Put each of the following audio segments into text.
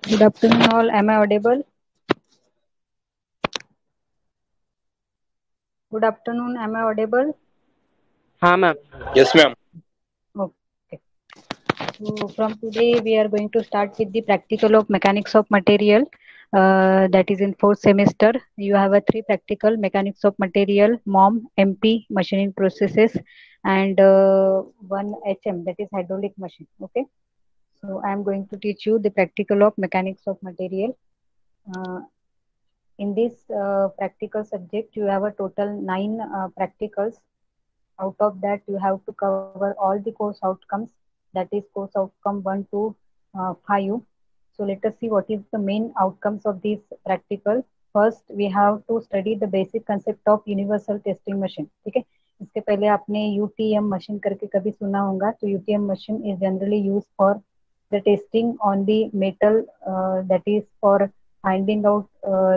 Good afternoon, all. Am I audible? Good afternoon. Am I audible? हाँ ma'am. Yes, ma'am. Okay. So from today, we are going to start with the practical of mechanics of material. That is in fourth semester. You have a three practical: mechanics of material, MOM, MP, machining processes, and one HM, that is hydraulic machine. Okay. So I am going to teach you the practical of mechanics of material. Uh, in this practical subject, you have a total 9 practicals. Out of that, you have to cover all the course outcomes, that is course outcome 1 to 5. So let us see what is the main outcomes of this practical. First, we have to study the basic concept of universal testing machine. ठीक है, इसके पहले आपने UTM machine करके कभी सुना होगा. तो UTM machine is generally used for the testing on the metal, that is for finding out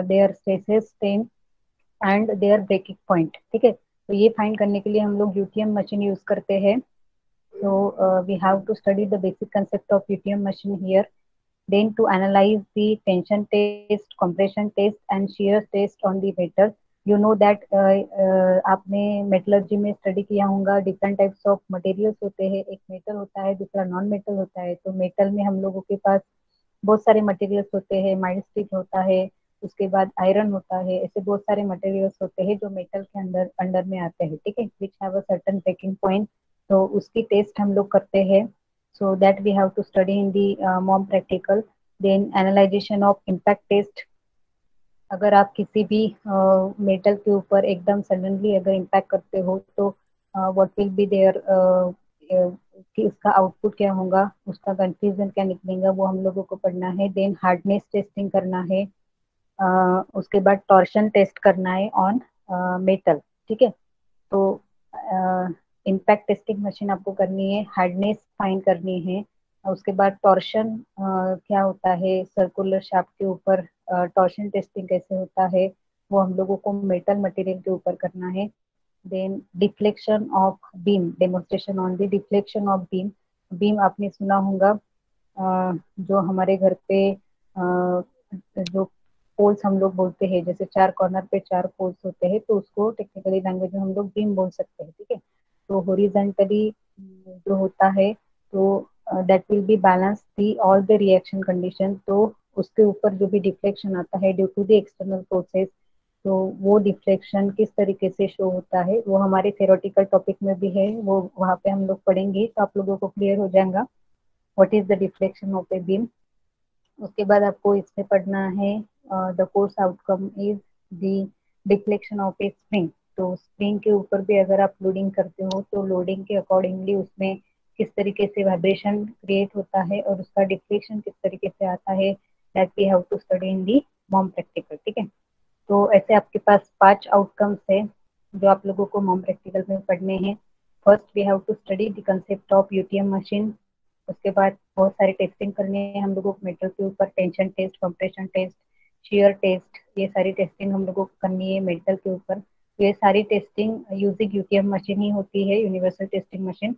their stresses, strain and their breaking point. ठीक है, तो ये फाइंड करने के लिए हम लोग यूटीएम मशीन यूज करते हैं. So we have to study the basic concept of UTM machine here. Then to analyse the tension test, compression test and shear test on the metal. You know that आपने metallurgy में study किया होगा. Different types of materials होते हैं. एक metal होता है, दूसरा नॉन मेटल होता है. तो मेटल में हम लोगों के पास बहुत सारे मटेरियल्स होते हैं. माइल्ड स्टील होता है, उसके बाद आयरन होता है. ऐसे बहुत सारे मटेरियल्स होते हैं जो मेटल के अंदर अंडर में आते हैं. ठीक है, which have a certain breaking point. तो उसकी टेस्ट हम लोग करते हैं. So that we have to study in the MOM practical. Then analysation of impact test. अगर आप किसी भी मेटल के ऊपर एकदम सडनली अगर इम्पैक्ट करते हो तो व्हाट विल बी देयर, कि उसका आउटपुट क्या होगा, उसका कंफ्यूजन क्या निकलेगा, वो हम लोगों को पढ़ना है. देन हार्डनेस टेस्टिंग करना है. उसके बाद टॉर्शन टेस्ट करना है ऑन मेटल. ठीक है, तो इम्पैक्ट टेस्टिंग मशीन आपको करनी है, हार्डनेस फाइंड करनी है. उसके बाद टॉर्शन क्या होता है, सर्कुलर शाफ्ट के ऊपर टॉर्शन टेस्टिंग कैसे होता है, वो हम लोगों को मेटल मटेरियल के ऊपर करना है. Then deflection of beam, demonstration on the deflection of beam. Beam आपने सुना होगा, जो हमारे घर पे जो पोल्स हम लोग बोलते हैं, जैसे चार कॉर्नर पे चार पोल्स होते हैं, तो उसको टेक्निकली लैंग्वेज में हम लोग बीम बोल सकते हैं. ठीक है, तो हॉरिजॉन्टली जो होता है, तो that will be balance the all the reaction condition. तो उसके ऊपर जो भी डिफ्लेक्शन आता है due to the external forces, तो वो डिफ्लेक्शन किस तरीके से शो होता है वो हमारे थ्योरेटिकल टॉपिक में भी है. वो वहाँ पे हम लोग पढ़ेंगे, तो आप लोगों को क्लियर हो जाएगा what is the deflection of a beam. उसके बाद आपको इसमें पढ़ना है the course outcome is the deflection of A spring. तो स्प्रिंग के ऊपर भी अगर आप लोडिंग करते हो तो लोडिंग के अकॉर्डिंगली उसमें किस तरीके से वाइब्रेशन क्रिएट होता है और उसका डिफ्लेक्शन किस तरीके से आता है, that we have to study in the MOM practical. ठीक है, तो ऐसे आपके पास 5 आउटकम्स है जो आप लोगों को मॉम प्रैक्टिकल में पढ़ने हैं. First we have to study the concept of UTM machine. उसके बाद बहुत सारी टेस्टिंग करनी है हम लोगों को मेटल के ऊपर. Tension test, compression test, shear test, ये सारी टेस्टिंग हम लोगों को करनी है मेटल के ऊपर. ये सारी टेस्टिंग यूजिंग यूटीएम मशीन ही होती है, यूनिवर्सल टेस्टिंग मशीन.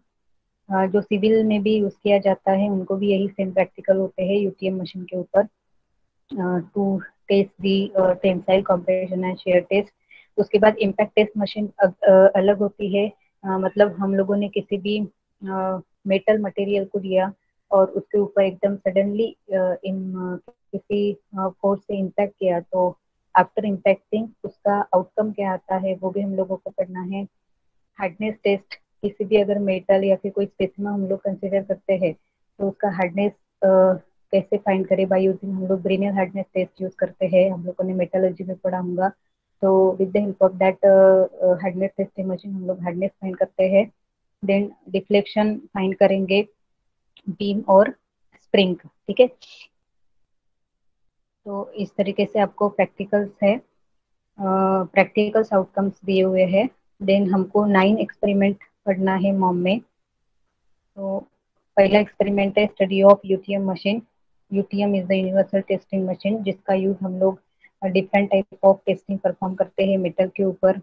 जो सिविल में भी यूज किया जाता है उनको भी यही सेम प्रैक्टिकल होते हैं यूटीएम मशीन के ऊपर, to test the tensile, compression and shear test. उसके बाद इम्पैक्ट टेस्ट मशीन अलग होती है. मतलब हम लोगों ने किसी भी मेटल मटेरियल को लिया और उसके ऊपर एकदम सडनली किसी फोर्स से इम्पैक्ट किया, तो आफ्टर इम्पैक्टिंग उसका आउटकम क्या आता है वो भी हम लोगों को पढ़ना है. हार्डनेस टेस्ट, किसी भी अगर मेटल या फिर कोई स्पेसिमेन हम लोग कंसिडर करते हैं तो उसका हार्डनेस कैसे फाइंड करें, बाय यूजिंग हम लोग ब्रेनियल हार्डनेस टेस्ट यूज करते हैं. हम लोगों ने मेटलर्जी में पढ़ा होगा. तो with the help of that hardness testing machine हम लोग हार्डनेस फाइंड करते हैं. देन डिफ्लेक्शन फाइंड करेंगे बीम और स्प्रिंग. ठीक है, तो इस तरीके से आपको प्रैक्टिकल्स है, प्रैक्टिकल्स आउटकम्स दिए हुए हैं. देन हमको 9 एक्सपेरिमेंट पढ़ना है मॉम में. तो पहला एक्सपेरिमेंट है study of UTM machine. UTM is the universal testing machine जिसका यूज हम लोग different type of testing perform करते हैं मेटल के ऊपर.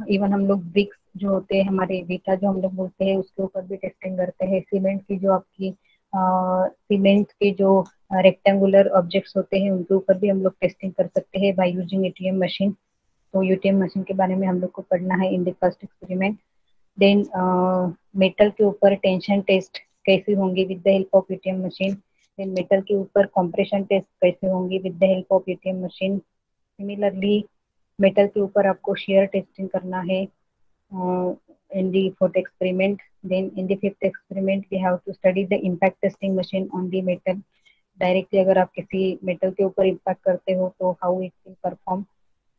इवन हम लोग ब्रिक्स जो होते हैं हमारे बीटा जो हम लोग बोलते हैं उसके ऊपर भी टेस्टिंग करते हैं. सीमेंट की जो आपकी सीमेंट के जो रेक्टेंगुलर ऑब्जेक्ट्स होते हैं उनके ऊपर भी हम लोग टेस्टिंग कर सकते हैं बाय यूजिंग एटीएम मशीन। तो यूटीएम मशीन के बारे में हम लोग को पढ़ना है in the first experiment. Then metal के ऊपर टेंशन टेस्ट कैसे होंगे with the help of UTM machine. Then metal के ऊपर कंप्रेशन टेस्ट कैसे होंगे with the help of UTM machine. Similarly metal के ऊपर आपको शेयर टेस्टिंग करना है in the fourth experiment. Then in the fifth experiment we have to study the impact testing machine on the metal. Directly अगर आप किसी metal के ऊपर इम्पैक्ट करते हो तो हाउ इट विल परफॉर्म,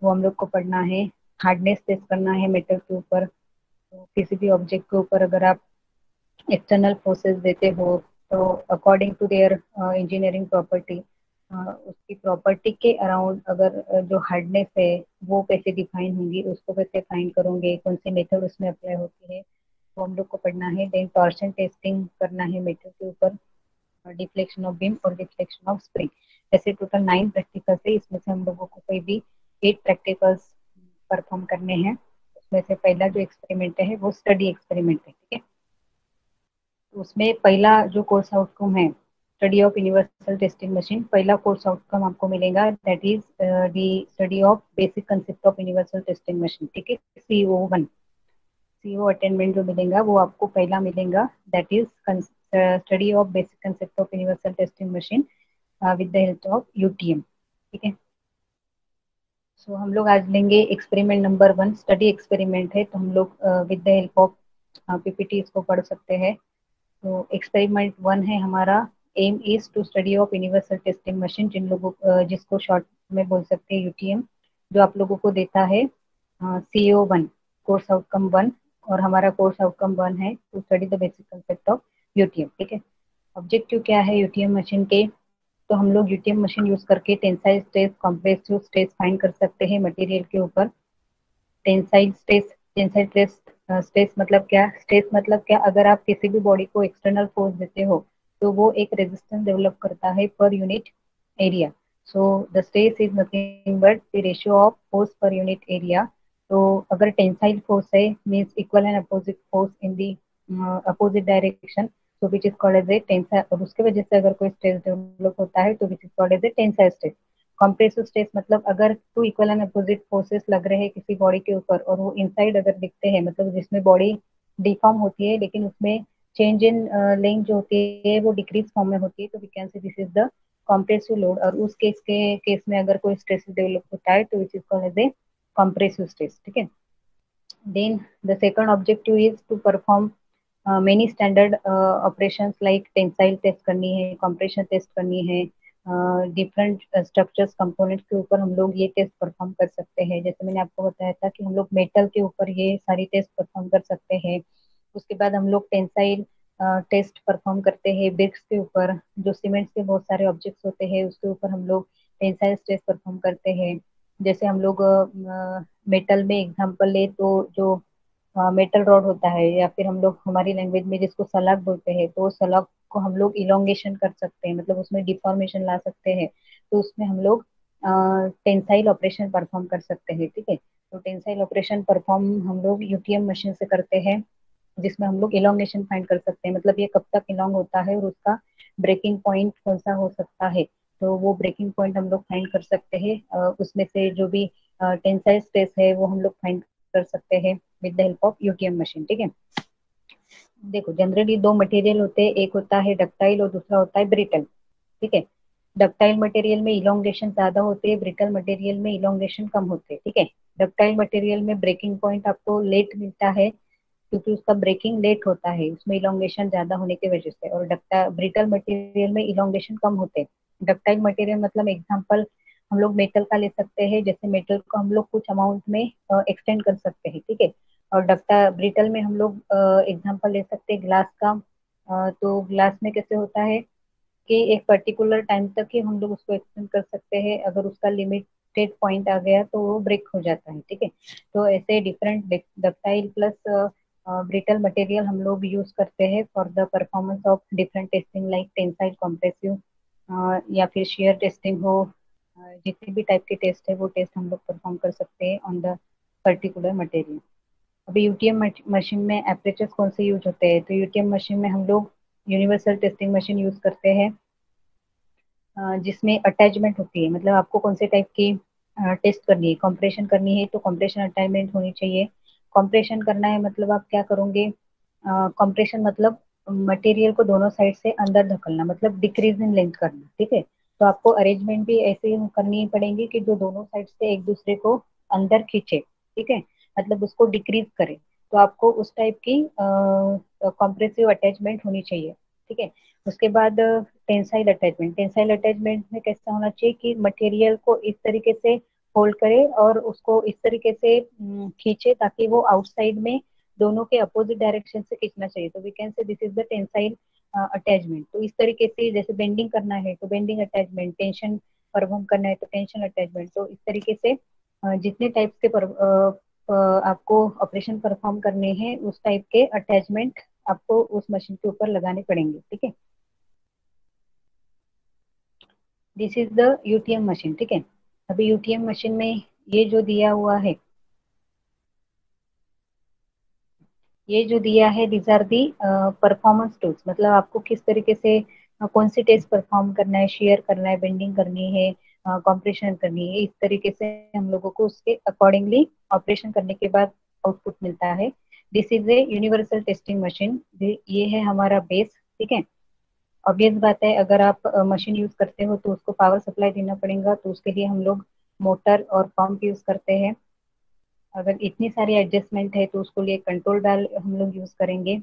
वो हम लोग को पढ़ना है। हार्डनेस टेस्ट करना है मेटल के ऊपर। तो किसी भी ऑब्जेक्ट के ऊपर अगर आप एक्सटर्नल फोर्सेस देते हो तो according to their engineering property, उसकी प्रॉपर्टी के अराउंड अगर जो हार्डनेस है वो कैसे डिफाइन होंगी, उसको कैसे फाइंड करोगे, कौन सी मेथड उसमें अप्लाई होती है, वो हम लोग को पढ़ना है। देन टॉर्शन टेस्टिंग करना है मेटल के ऊपर, डिफ्लेक्शन ऑफ बीम और डिफ्लेक्शन ऑफ स्प्रिंग। ऐसे टोटल 9 प्रैक्टिकल्स है, इसमें से हम लोगों को कोई भी 8 प्रैक्टिकल्स परफॉर्म करने हैं। उसमें से पहला जो एक्सपेरिमेंट है वो स्टडी एक्सपेरिमेंट है, ठीक है। उसमें पहला जो कोर्स आउटकम है study of universal testing machine, पहला कोर्स आउटकम आपको मिलेगा that is the study of basic concept of universal testing machine, ठीक है। CO1 CO अटेनमेंट जो मिलेगा वो आपको पहला मिलेगा that is study of basic concept of universal testing machine with the help of UTM, ठीक है। सो हम लोग आज लेंगे एक्सपेरिमेंट नंबर 1, स्टडी एक्सपेरिमेंट है, तो हम लोग with the help of PPT इसको पढ़ सकते हैं। तो एक्सपेरिमेंट 1 है हमारा, aim is to study of universal testing machine, जिसको शॉर्ट में बोल सकते हैं यूटीएम, जो आप लोगों को देता है CO1 कोर्स आउटकम 1, और हमारा कोर्स आउटकम 1 है to study the basic concept of UTM, ठीक है। ऑब्जेक्टिव क्या है यूटीएम मशीन के, तो हम लोग यूटीएम मशीन यूज करके tensile stress, compressive stress find कर सकते हैं मटेरियल के ऊपर। Tensile stress, tensile stress, stress मतलब क्या, स्ट्रेस मतलब क्या, अगर आप किसी भी बॉडी को एक्सटर्नल फोर्स देते हो तो वो एक रेजिस्टेंस डेवलप करता है per unit area. So the stress is nothing but the ratio of force per unit area. तो अगर टेंसाइल फोर्स है means equal and opposite force in the opposite direction, so which is called as a tensile, और उसके वजह से अगर कोई stress develop होता है तो which is called as a tensile stress। Compressive stress मतलब अगर two equal and opposite forces लग रहे हैं किसी बॉडी के ऊपर और वो इनसाइड अगर दिखते हैं, मतलब जिसमें बॉडी डिफॉर्म होती है लेकिन उसमें चेंज इन लेंथ जो होती है वो डिक्रीज फॉर्म में होती है, तो we can say this is the compressive load. और उस केस में अगर कोई स्ट्रेस डेवलप होता है तो which is called as a compressive stress, ठीक है। Then the second objective is to perform many standard operations like tensile test करनी है, कंप्रेशन टेस्ट करनी है, डिफरेंट स्ट्रक्चर्स कंपोनेंट्स के ऊपर हम लोग ये टेस्ट परफॉर्म कर सकते हैं। जैसे मैंने आपको बताया था कि हम लोग मेटल के ऊपर ये सारी टेस्ट परफॉर्म कर सकते हैं। उसके बाद हम लोग टेंसाइल टेस्ट परफॉर्म करते हैं ब्रिक्स के ऊपर, जो सीमेंट के बहुत सारे ऑब्जेक्ट्स होते हैं उसके ऊपर हम लोग टेंसाइल टेस्ट परफॉर्म करते हैं। जैसे हम लोग मेटल में एग्जांपल ले तो जो मेटल रॉड होता है, या फिर हम लोग हमारी लैंग्वेज में जिसको सलाख बोलते हैं, तो सलाख को हम लोग इलोंगेशन कर सकते हैं, मतलब उसमें डिफॉर्मेशन ला सकते हैं। तो उसमें हम लोग टेंसाइल ऑपरेशन परफॉर्म कर सकते हैं, ठीक है। तो टेंसाइल ऑपरेशन परफॉर्म हम लोग यूटीएम मशीन से करते हैं, जिसमें हम लोग इलोंगेशन फाइंड कर सकते हैं, मतलब ये कब तक इलोंग होता है और उसका ब्रेकिंग पॉइंट कौन सा हो सकता है। तो वो ब्रेकिंग पॉइंट हम लोग फाइंड कर सकते हैं। उसमें से जो भी टेंसाइल स्ट्रेस है वो हम लोग फाइंड कर सकते हैं with the help of UTM machine, ठीक है। देखो जनरली दो मटेरियल होते हैं, एक होता है डक्टाइल और दूसरा होता है ब्रिटल, ठीक है। डक्टाइल मटेरियल में इलोंगेशन ज्यादा होते हैं, ब्रिटल मटेरियल में इलोंगेशन कम होते हैं, ठीक है। डक्टाइल मटेरियल में ब्रेकिंग पॉइंट आपको लेट मिलता है क्योंकि उसका ब्रेकिंग लेट होता है, उसमें इलोंगेशन ज्यादा होने की वजह से, और ब्रिटल मटेरियल में इलोंगेशन कम होते हैं। डक्टाइल मटेरियल मतलब एग्जांपल हम लोग मेटल का ले सकते हैं, जैसे मेटल को हम लोग कुछ अमाउंट में एक्सटेंड कर सकते हैं, ठीक है। और डक्टा ब्रिटल में हम लोग एग्जांपल ले सकते हैं ग्लास का। तो ग्लास में कैसे होता है कि एक पर्टिकुलर टाइम तक ही हम लोग उसको एक्सटेंड कर सकते हैं, अगर उसका लिमिटेड पॉइंट आ गया तो वो ब्रेक हो जाता है, ठीक है। तो ऐसे different ductile plus brittle material हम लोग यूज करते हैं for the performance of different testing like tensile, compressive, या फिर शेयर टेस्टिंग हो, जितने भी टाइप के टेस्ट है वो टेस्ट हम लोग परफॉर्म कर सकते हैं ऑन द पर्टिकुलर मटेरियल। अभी यूटीएम मशीन में एपरेचर्स कौन से यूज होते हैं, तो यूटीएम मशीन में हम लोग यूनिवर्सल टेस्टिंग मशीन यूज करते हैं, जिसमें अटैचमेंट होती है। मतलब आपको कौन से टाइप की टेस्ट करनी है, कंप्रेशन करनी है तो कंप्रेशन अटैचमेंट होनी चाहिए। कंप्रेशन करना है मतलब आप क्या करोगे, कंप्रेशन मतलब मटेरियल को दोनों साइड से अंदर धकेलना, मतलब डिक्रीज इन लेंथ करना, ठीक है। तो आपको अरेंजमेंट भी ऐसे ही करनी पड़ेगी कि जो दोनों साइड से एक दूसरे को अंदर खींचे, ठीक है, मतलब उसको डिक्रीज करे। तो आपको उस टाइप की कॉम्प्रेसिव अटैचमेंट होनी चाहिए, ठीक है। उसके बाद टेंसाइल अटैचमेंट, टेंसाइल अटैचमेंट में कैसा होना चाहिए कि मटेरियल को इस तरीके से होल्ड करे और उसको इस तरीके से खींचे ताकि वो आउटसाइड में दोनों के अपोजिट डायरेक्शन से खींचना चाहिए। तो we can say this is the tensile attachment. तो इस तरीके से जैसे बेंडिंग करना है तो बेंडिंग अटैचमेंट, टेंशन परफॉर्म करना है तो टेंशन अटैचमेंट। तो इस तरीके से जितने टाइप के आपको ऑपरेशन परफॉर्म करने हैं उस टाइप के अटैचमेंट आपको उस मशीन के ऊपर लगाने पड़ेंगे, ठीक है। This is the UTM machine, ठीक है। अभी यूटीएम मशीन में ये जो दिया हुआ है, ये जो दिया है this are the performance tools. मतलब आपको किस तरीके से कौन सी टेस्ट परफॉर्म करना है, शेयर करना है, बेंडिंग करनी है, कंप्रेशन करनी है, इस तरीके से हम लोगों को उसके अकॉर्डिंगली ऑपरेशन करने के बाद आउटपुट मिलता है। This is a universal testing machine, ये है हमारा बेस, ठीक है। ऑब्वियस बात है अगर आप मशीन यूज करते हो तो उसको पावर सप्लाई देना पड़ेगा, तो उसके लिए हम लोग मोटर और पंप यूज करते हैं। अगर इतनी सारी एडजस्टमेंट है तो उसको लिए कंट्रोल डाल हम लोग यूज करेंगे।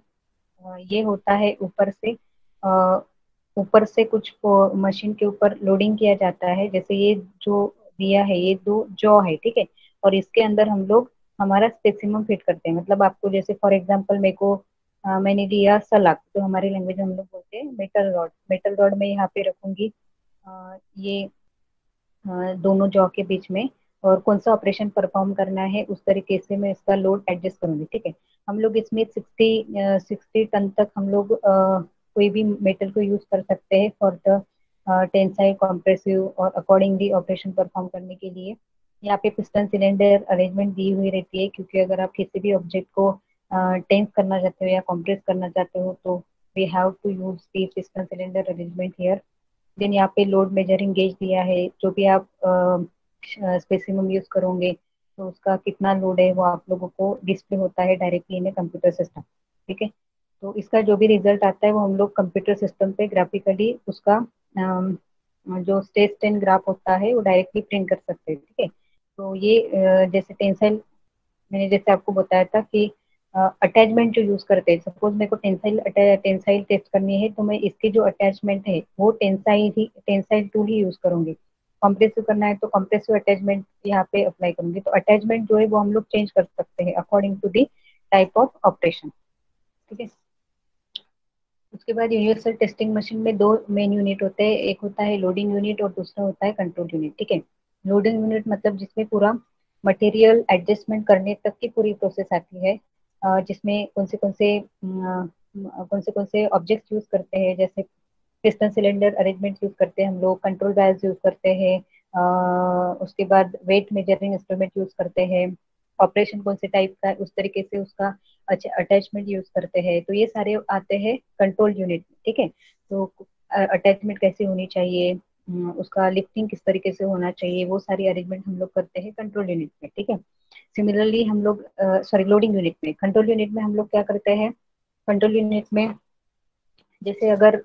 ये होता है अ, ऊपर से कुछ मशीन के ऊपर लोडिंग किया जाता है। जैसे ये जो दिया है ये दो जॉ है, ठीक है, और इसके अंदर हम लोग हमारा स्पेसिमम फिट करते हैं। मतलब आपको जैसे फॉर एग्जांपल मेरे को मैंने दिया सलाख, तो हमारी लैंग्वेज में हम लोग बोलते हैं मेटल रॉड। मेटल रॉड में यहाँ पे रखूंगी ये दोनों जॉ के बीच में, और कौन सा ऑपरेशन परफॉर्म करना है उस तरीके से मैं इसका लोड एडजस्ट करूंगी, ठीक है। हम लोग इसमें 60 टन तक हम लोग कोई भी मेटल को यूज कर सकते हैं फॉर द टेंसाइल कॉम्प्रेसिव और अकॉर्डिंगली ऑपरेशन परफॉर्म करने के लिए। यहाँ पे पिस्टन सिलेंडर अरेंजमेंट दी हुई रहती है, क्योंकि अगर आप किसी भी ऑब्जेक्ट को टेंस करना चाहते हो या कॉम्प्रेस करना चाहते हो तो we have to use the piston cylinder arrangement here. Then यहाँ पे लोड मेजरिंग गेज दिया है, जो भी आप स्पेसिमम यूज करोगे तो उसका कितना लोड है वो आप लोगों को डिस्प्ले होता है डायरेक्टली इन कंप्यूटर सिस्टम, ठीक है। तो इसका जो भी रिजल्ट आता है वो हम लोग कंप्यूटर सिस्टम पे ग्राफिकली उसका जो स्टेट स्टेन ग्राफ होता है वो डायरेक्टली प्रिंट कर सकते हैं, ठीक है। तो ये जैसे टेंसाइल, मैंने जैसे आपको बताया था कि अटैचमेंट जो यूज करते हैं, सपोज मेरे को टेंसाइल टेस्ट करनी है तो मैं इसके जो अटैचमेंट है वो टेंसाइल टूल ही यूज करूंगी। कंप्रेसिव करना है तो कंप्रेसिव अटैचमेंट यहाँ पे अप्लाई करूंगी। तो अटैचमेंट जो है वो हम लोग चेंज कर सकते हैं according to the type of operation, ठीक है। उसके बाद यूनिवर्सल टेस्टिंग मशीन में दो मेन यूनिट होते हैं, एक होता है लोडिंग यूनिट और दूसरा होता है कंट्रोल यूनिट, ठीक है। लोडिंग यूनिट मतलब जिसमें पूरा मटेरियल एडजस्टमेंट करने तक की पूरी प्रोसेस आती है, जिसमें कौन से ऑब्जेक्ट्स यूज करते हैं, जैसे पिस्टन सिलेंडर अरेंजमेंट यूज करते हैं हम लोग, कंट्रोल वाल्व यूज करते हैं, उसके बाद वेट मेजरिंग इंस्ट्रूमेंट यूज करते हैं, ऑपरेशन कौन से टाइप का है उस तरीके से उसका अच्छा अटैचमेंट यूज करते हैं। तो ये सारे आते हैं कंट्रोल यूनिट में, ठीक है। तो अटैचमेंट कैसे होनी चाहिए, उसका लिफ्टिंग किस तरीके से होना चाहिए, वो सारी अरेंजमेंट हम लोग करते हैं कंट्रोल यूनिट में, ठीक है। सिमिलरली हम लोग सॉरी लोडिंग यूनिट में, कंट्रोल यूनिट में हम लोग क्या करते हैं, कंट्रोल यूनिट में जैसे अगर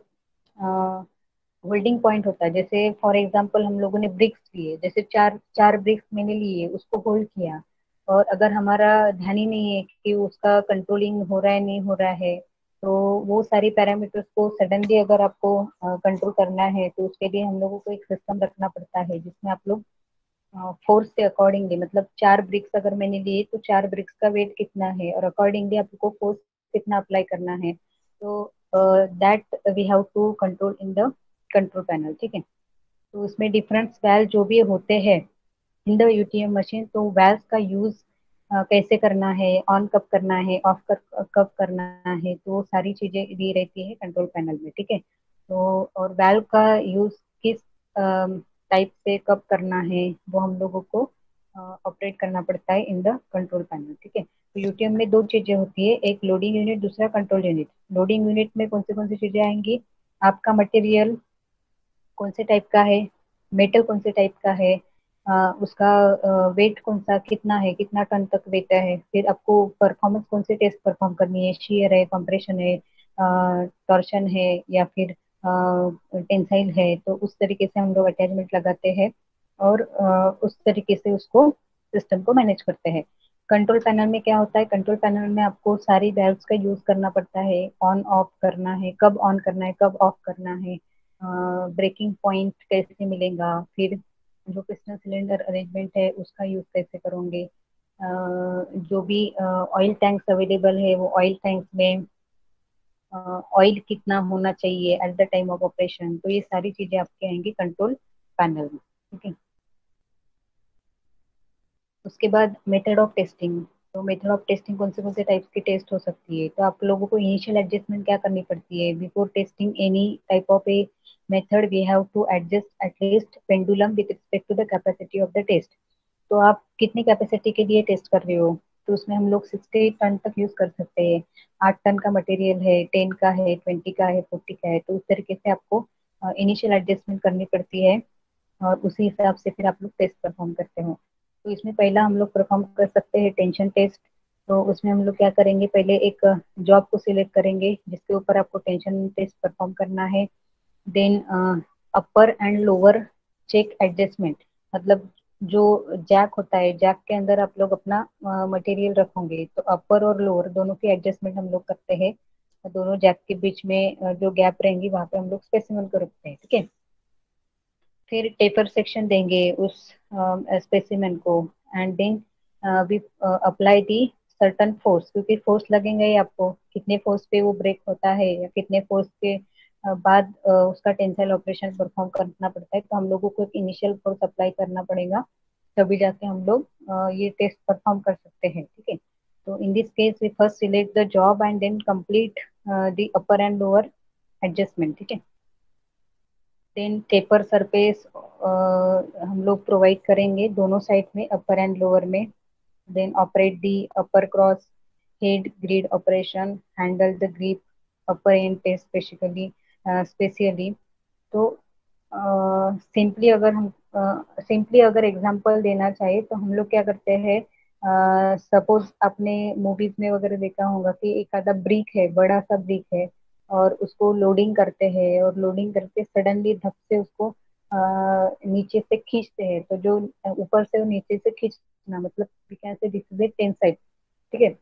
होल्डिंग पॉइंट होता है, जैसे फॉर एग्जांपल हम लोगों ने ब्रिक्स लिए, जैसे चार चार ब्रिक्स मैंने लिए उसको होल्ड किया, और अगर हमारा ध्यान ही नहीं है कि उसका कंट्रोलिंग हो रहा है नहीं हो रहा है, तो वो सारी पैरामीटर्स को सडनली अगर आपको कंट्रोल करना है तो उसके लिए हम लोगों को एक सिस्टम रखना पड़ता है जिसमें आप लोग फोर्स के अकॉर्डिंगली, मतलब चार ब्रिक्स अगर मैंने लिए तो चार ब्रिक्स का वेट कितना है और अकॉर्डिंगली आपको फोर्स कितना अप्लाई करना है। तो that we have to control in the control panel, ठीक है। तो उसमें डिफरेंट वैल्व जो भी होते हैं इन द यूटीएम मशीन, तो वैल्व का यूज कैसे करना है, ऑन कब करना है, ऑफ कब करना है, तो वो सारी चीजें दी रहती है कंट्रोल पैनल में, ठीक है। तो और वैल्व का यूज किस टाइप से कब करना है वो हम लोगों को ऑपरेट करना पड़ता है इन द कंट्रोल पैनल। ठीक है, तो यूटीएम में दो चीजें होती है, एक लोडिंग यूनिट, दूसरा कंट्रोल यूनिट। लोडिंग यूनिट में कौन सी चीजें आएंगी, आपका मटेरियल कौन से टाइप का है, मेटल कौन से टाइप का है, उसका वेट कौन सा कितना है, कितना टन तक वेट है, फिर आपको परफॉर्मेंस कौन सी टेस्ट परफॉर्म करनी है, शेयर है, कंप्रेशन है, टॉर्शन है, या फिर टेंसाइल है। तो उस तरीके से हम लोग अटैचमेंट लगाते हैं और उस तरीके से उसको सिस्टम को मैनेज करते हैं। कंट्रोल पैनल में क्या होता है, कंट्रोल पैनल में आपको सारी वैल्व्स का यूज करना पड़ता है, ऑन ऑफ करना है, कब ऑन करना है, कब ऑफ करना है, ब्रेकिंग पॉइंट कैसे मिलेगा, फिर जो पिस्टन सिलेंडर अरेंजमेंट है उसका यूज कैसे करोगे, जो भी ऑयल टैंक्स अवेलेबल है वो ऑयल टैंक्स में ऑयल कितना होना चाहिए at the time of operation. तो ये सारी चीजें आपके आएंगी कंट्रोल पैनल में। ठीक है, उसके बाद मेथड ऑफ टेस्टिंग। तो मेथड ऑफ टेस्टिंग कौन से टाइप्स की टेस्ट हो सकती है, तो आप लोगों को इनिशियल एडजस्टमेंट क्या करनी पड़ती है, before testing any type of a method we have to adjust at least pendulum with respect to the capacity of the test. तो आप कितनी कैपेसिटी के लिए टेस्ट कर रहे हो, तो उसमें हम लोग 60 टन तक यूज कर सकते हैं। 8 टन का मटेरियल है, 10 का है, 20 का है, 40 का है, तो उस तरीके से आपको इनिशियल एडजस्टमेंट करनी पड़ती है और उसी हिसाब से फिर आप लोग टेस्ट परफॉर्म करते हो। तो इसमें पहला हम लोग परफॉर्म कर सकते हैं टेंशन टेस्ट। तो उसमें हम लोग क्या करेंगे, पहले एक जॉब को सिलेक्ट करेंगे जिसके ऊपर आपको टेंशन टेस्ट परफॉर्म करना है। Then upper and lower check adjustment, मतलब जो जैक होता है, जैक के अंदर आप लोग अपना मटेरियल रखोगे, तो अपर और लोअर दोनों की एडजस्टमेंट हम लोग करते हैं। दोनों जैक के बीच में जो गैप रहेंगी वहां पे हम लोग स्पेसिमन को रखते हैं। ठीक है, फिर टेपर सेक्शन देंगे उस स्पेसिमेन को, and then we apply the certain force, क्योंकि फोर्स लगेंगे ही आपको, कितने फोर्स पे वो ब्रेक होता है या कितने फोर्स के बाद उसका टेंसाइल ऑपरेशन परफॉर्म करना पड़ता है। तो हम लोगों को एक इनिशियल फोर्स अप्लाई करना पड़ेगा, तभी जाके हम लोग ये टेस्ट परफॉर्म कर सकते हैं। ठीक है, तो in this case we first select the job and then complete the upper and lower adjustment. ठीक है, देन टेपर सरफेस हम लोग प्रोवाइड करेंगे दोनों साइड में, अपर एंड लोअर में। Then operate the upper cross head grid operation, handle the grip upper and test specifically specially. तो simply अगर एग्जांपल देना चाहे तो हम लोग क्या करते हैं, सपोज आपने मूवीज में वगैरह देखा होगा कि एक आधा ब्रिक है, बड़ा सा ब्रिक है, और उसको लोडिंग करते हैं और लोडिंग करके सडनली धप से उसको नीचे से खींचते हैं। तो जो ऊपर से और नीचे से खींचना, मतलब कैसे दिस इज ए टेंसाइल। ठीक है,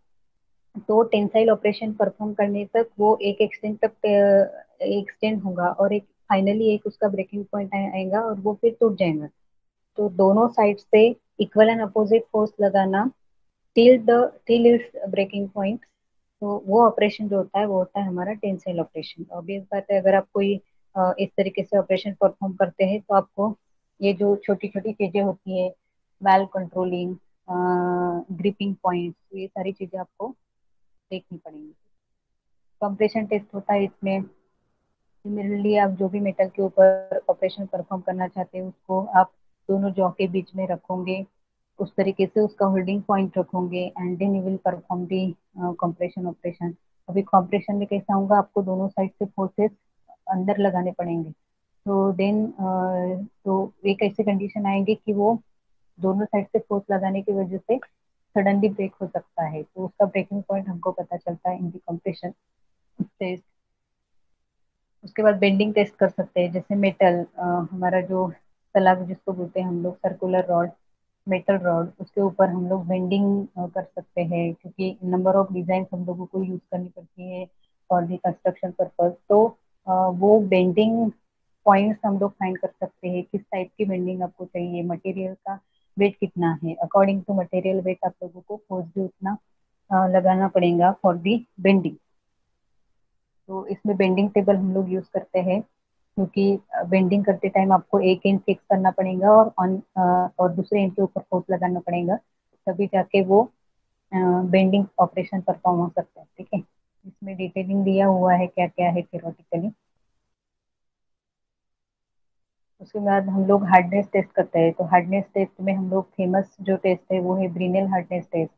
तो टेंसाइल ऑपरेशन परफॉर्म करने तक वो एक एक्सटेंड तक एक्सटेंड होगा और एक फाइनली एक उसका ब्रेकिंग पॉइंट आएगा और वो फिर टूट जाएगा। तो दोनों साइड से इक्वल एंड अपोजिट फोर्स लगाना टिल इट्स ब्रेकिंग पॉइंट। तो वो ऑपरेशन जो होता है वो होता है हमारा टेंसाइल ऑपरेशन। ऑब्वियस बात है, अगर आप कोई इस तरीके से ऑपरेशन परफॉर्म करते हैं तो आपको ये जो छोटी छोटी चीजें होती है, वाल्व कंट्रोलिंग, ग्रिपिंग पॉइंट, ये सारी चीजें आपको देखनी पड़ेंगी। कंप्रेशन टेस्ट होता है इसमें। सिमिलरली आप जो भी मेटल के ऊपर ऑपरेशन परफॉर्म करना चाहते हैं उसको आप दोनों जॉ के बीच में रखोगे, उस तरीके से उसका होल्डिंग पॉइंट रखोगे, and then you will perform the compression operation. अभी कंप्रेशन में कैसा होगा, आपको दोनों साइड से फोर्सेस अंदर लगाने पड़ेंगे। तो देन तो एक ऐसी कंडीशन आएगी कि वो दोनों साइड से फोर्स लगाने की वजह से सडनली ब्रेक हो सकता है, तो उसका ब्रेकिंग पॉइंट हमको पता चलता है इन दी कंप्रेशन टेस्ट। उसके बाद बेंडिंग टेस्ट कर सकते हैं, जैसे मेटल हमारा जो सलाग जिसको बोलते हैं हम लोग, सर्कुलर रॉड, मेटल रॉड, उसके ऊपर हम लोग बेंडिंग कर सकते हैं, क्योंकि नंबर ऑफ डिजाइन हम लोगों को यूज करनी पड़ती है फॉर दी कंस्ट्रक्शन पर्पज। तो वो बेंडिंग पॉइंट्स हम लोग फाइंड कर सकते हैं, किस टाइप की बेंडिंग आपको चाहिए, मटेरियल का वेट कितना है, अकॉर्डिंग टू मटेरियल वेट आप लोगों को फोर्स भी उतना लगाना पड़ेगा फॉर दी बेंडिंग। तो इसमें बेंडिंग टेबल हम लोग यूज करते हैं, क्योंकि बेंडिंग करते टाइम आपको एक एंड फिक्स करना पड़ेगा और और दूसरे एंड के ऊपर फोर्स लगाना पड़ेगा, तभी जाके वो बेंडिंग ऑपरेशन परफॉर्म हो सकता है। ठीक है, इसमें डिटेलिंग दिया हुआ है क्या क्या है थियोरेटिकली। उसके बाद हम लोग हार्डनेस टेस्ट करते हैं। तो हार्डनेस टेस्ट में हम लोग फेमस जो टेस्ट है वो है ब्रिनेल हार्डनेस टेस्ट।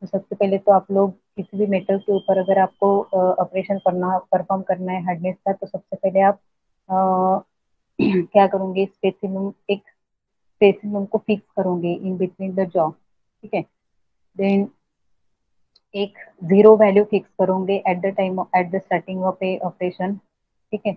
तो सबसे पहले तो आप लोग किसी भी मेटल के ऊपर अगर आपको ऑपरेशन करना परफॉर्म करना है हार्डनेस का, तो सबसे पहले आप क्या करोगे, स्पेसिमम एक स्पेसिमम को फिक्स करोगे इन बिटवीन द जॉ, ठीक है। देन एक जीरो वैल्यू फिक्स करोगे at the time at the starting of A operation, ठीक है।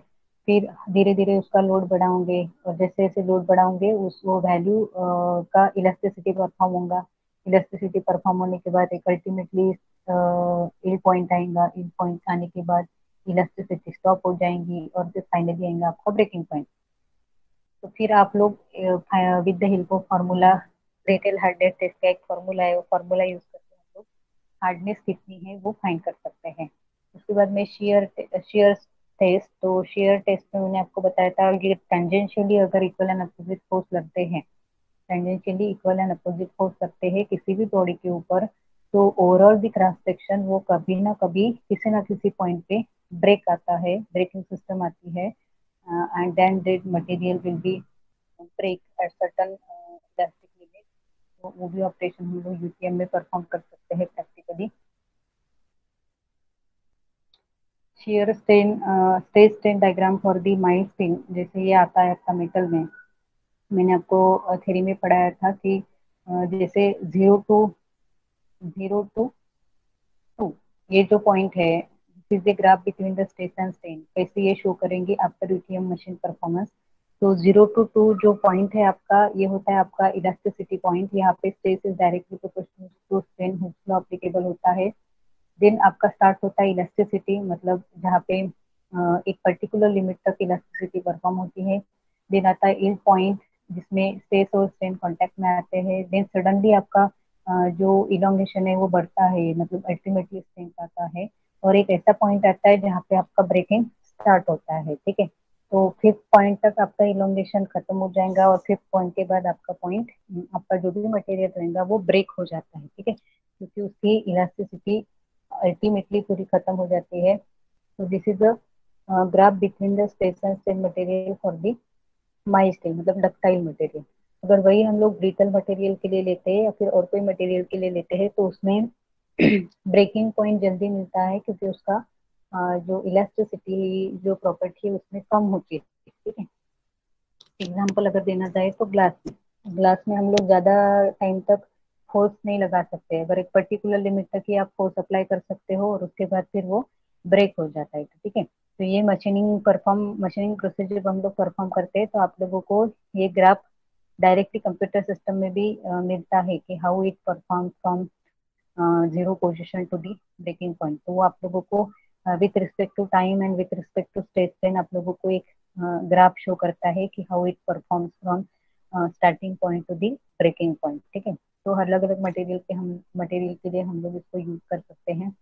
फिर धीरे धीरे उसका लोड बढ़ाओगे और जैसे जैसे लोड बढ़ाओगे उस वो वैल्यू का इलास्टिसिटी परफॉर्म होगा। इलास्टिसिटी परफॉर्म होने के बाद एक अल्टीमेटली इल पॉइंट आएगा। इल पॉइंट आने के बाद इलास्टिसिटी स्टॉप हो जाएंगी और फिर फाइनली आएगा आपका ब्रेकिंग पॉइंट। तो फिर आप लोग with the help of formula, Brinell hardness test का एक फार्मूला है, वो फार्मूला यूज करके हम लोग हार्डनेस कितनी है वो फाइंड कर सकते हैं। उसके बाद में शेयर टेस्ट। तो शेयर टेस्ट में मैंने आपको बताया था कि टेंजेंशियली अगर इक्वल एंड अपोजिट फोर्स लगते हैं, tangentially equal and opposite force लगते हैं किसी भी बॉडी के ऊपर, तो ओवरऑल द क्रॉस सेक्शन वो कभी ना कभी किसी ना किसी पॉइंट पे ब्रेक आता है, ब्रेकिंग सिस्टम आती है, and then that material will be break at certain elastic limit. तो वो भी ऑपरेशन हम लोग यूटीएम में परफॉर्म कर सकते हैं practically. Shear strain stress strain diagram for the mild strain, जैसे ये आता है आपका मेटल में। मैंने आपको थ्योरी में पढ़ाया था कि जैसे जीरो टू टू, ये जो पॉइंट है, this is the graph between the stress and strain. कैसे ये शो करेंगे आफ्टर यूटीएम मशीन परफॉर्मेंस। तो 0 to 2 जो पॉइंट है आपका, ये होता है आपका इलास्टिसिटी पॉइंट। यहाँ पे stress is directly proportional to strain, Hooke's law applicable होता है। देन आपका स्टार्ट होता है इलास्टिसिटी, मतलब जहाँ पे एक पर्टिकुलर लिमिट तक इलास्टिसिटी परफॉर्म होती है। देन आता है इन पॉइंट जिसमें स्ट्रेस और स्ट्रेन कांटेक्ट में आते हैं। देन सडनली आपका जो इलोंगेशन है वो बढ़ता है, मतलब अल्टीमेटली स्ट्रेन आता है। और एक ऐसा पॉइंट आता है जहाँ पे आपका ब्रेकिंग स्टार्ट होता है, ठीक है। तो फिफ्थ पॉइंट तक आपका इलोंगेशन खत्म हो जाएगा और फिफ्थ पॉइंट के बाद आपका पॉइंट, आपका जो भी मटेरियल रहेगा वो ब्रेक हो जाता है, ठीक है, क्योंकि उसकी इलास्टिसिटी अल्टीमेटली पूरी खत्म हो जाती है। तो this is the graph between the stress and strain material for the mild strain, मतलब डक्टाइल मटेरियल। अगर वही हम लोग ब्रिटल मटेरियल के लिए लेते हैं या फिर और कोई मटेरियल के लिए लेते हैं, तो उसमें ब्रेकिंग पॉइंट जल्दी मिलता है क्योंकि उसका जो इलास्टिसिटी जो प्रॉपर्टी है उसमें कम होती है, ठीक है। एग्जाम्पल अगर देना चाहे तो ग्लास में हम लोग ज्यादा टाइम तक फोर्स नहीं लगा सकते। अगर एक पर्टिकुलर लिमिट तक ही आप फोर्स अप्लाई कर सकते हो और उसके बाद फिर वो ब्रेक हो जाता है, ठीक है। तो ये मशीनिंग प्रोसेस जब हम लोग परफॉर्म करते हैं तो आप लोगों को ये ग्राफ डायरेक्टली कंप्यूटर सिस्टम में भी मिलता है कि how it perform from zero position to the breaking point. तो वो आप लोगों को with respect to time and with respect to state train आप लोगों को एक ग्राफ शो करता है कि how it performs from starting point to the breaking point, ठीक है। तो अलग अलग मटेरियल के लिए हम लोग इसको यूज कर सकते हैं।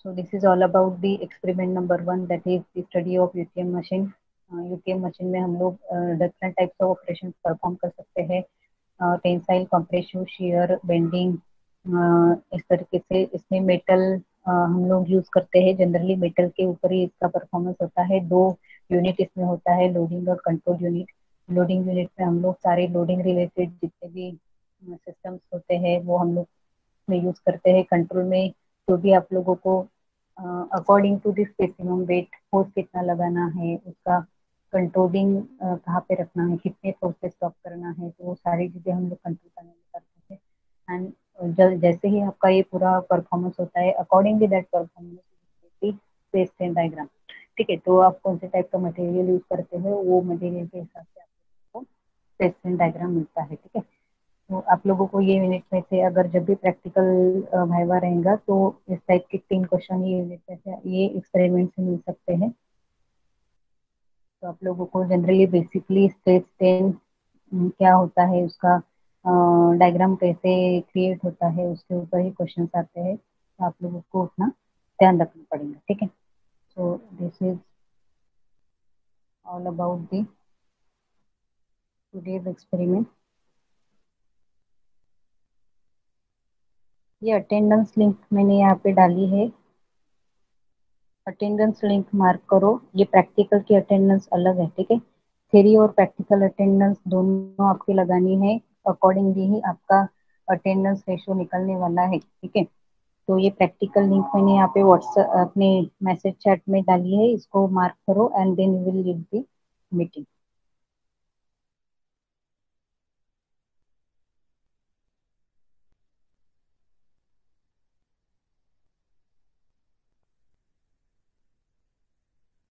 So this is all about the experiment number 1, that is the study of UTM machine. UTM machine में हम लोग different types of operation perform कर सकते हैं। टेंसाइल, कंप्रेसिव, शियर, बेंडिंग, इस तरीके से। इसमें मेटल हम लोग यूज करते हैं। जनरली मेटल के ऊपर ही इसका परफॉर्मेंस होता है। दो यूनिट इसमें होता है, लोडिंग और कंट्रोल यूनिट। लोडिंग यूनिट में हम लोग सारे लोडिंग रिलेटेड जितने भी सिस्टम्स होते हैं वो हम लोग में यूज करते हैं। कंट्रोल में जो भी आप लोगों को according to this maximum weight force कितना लगाना है, उसका कंट्रोलिंग कहाँ पे रखना है, कितने फोर्स पे स्टॉप करना है, तो वो सारी चीजें हम लोग कंट्रोल करने में करते हैं। एंड जैसे ही आपका ये पूरा परफॉर्मेंस होता है, accordingly that performance space train diagram, ठीक है। तो आप कौन से टाइप का मटेरियल यूज करते हो वो मटेरियल के हिसाब से आपको स्पेस ट्रेन डायग्राम मिलता है, ठीक है। तो आप लोगों को ये यूनिट में से अगर जब भी प्रैक्टिकल वाइवा रहेगा तो इस टाइप के 3 क्वेश्चन ये यूनिट में से, ये एक्सपेरिमेंट से मिल सकते हैं। तो आप लोगों को जनरली बेसिकली स्ट्रेस स्ट्रेन क्या होता है, उसका डायग्राम कैसे क्रिएट होता है, उसके ऊपर ही क्वेश्चन आते हैं। तो आप लोगों को उतना ध्यान रखना पड़ेगा, ठीक है। So this is all about the today's experiment. ये अटेंडेंस लिंक मैंने यहाँ पे डाली है, अटेंडेंस लिंक मार्क करो। ये प्रैक्टिकल की अटेंडेंस अलग है, ठीक है। थ्योरी और प्रैक्टिकल अटेंडेंस दोनों आपके लगानी है, अकॉर्डिंगली ही आपका अटेंडेंस रेशो निकलने वाला है। ठीक है, तो ये प्रैक्टिकल लिंक मैंने यहाँ पे व्हाट्सएप अपने मैसेज चैट में डाली है, इसको मार्क करो and then we will leave the meeting.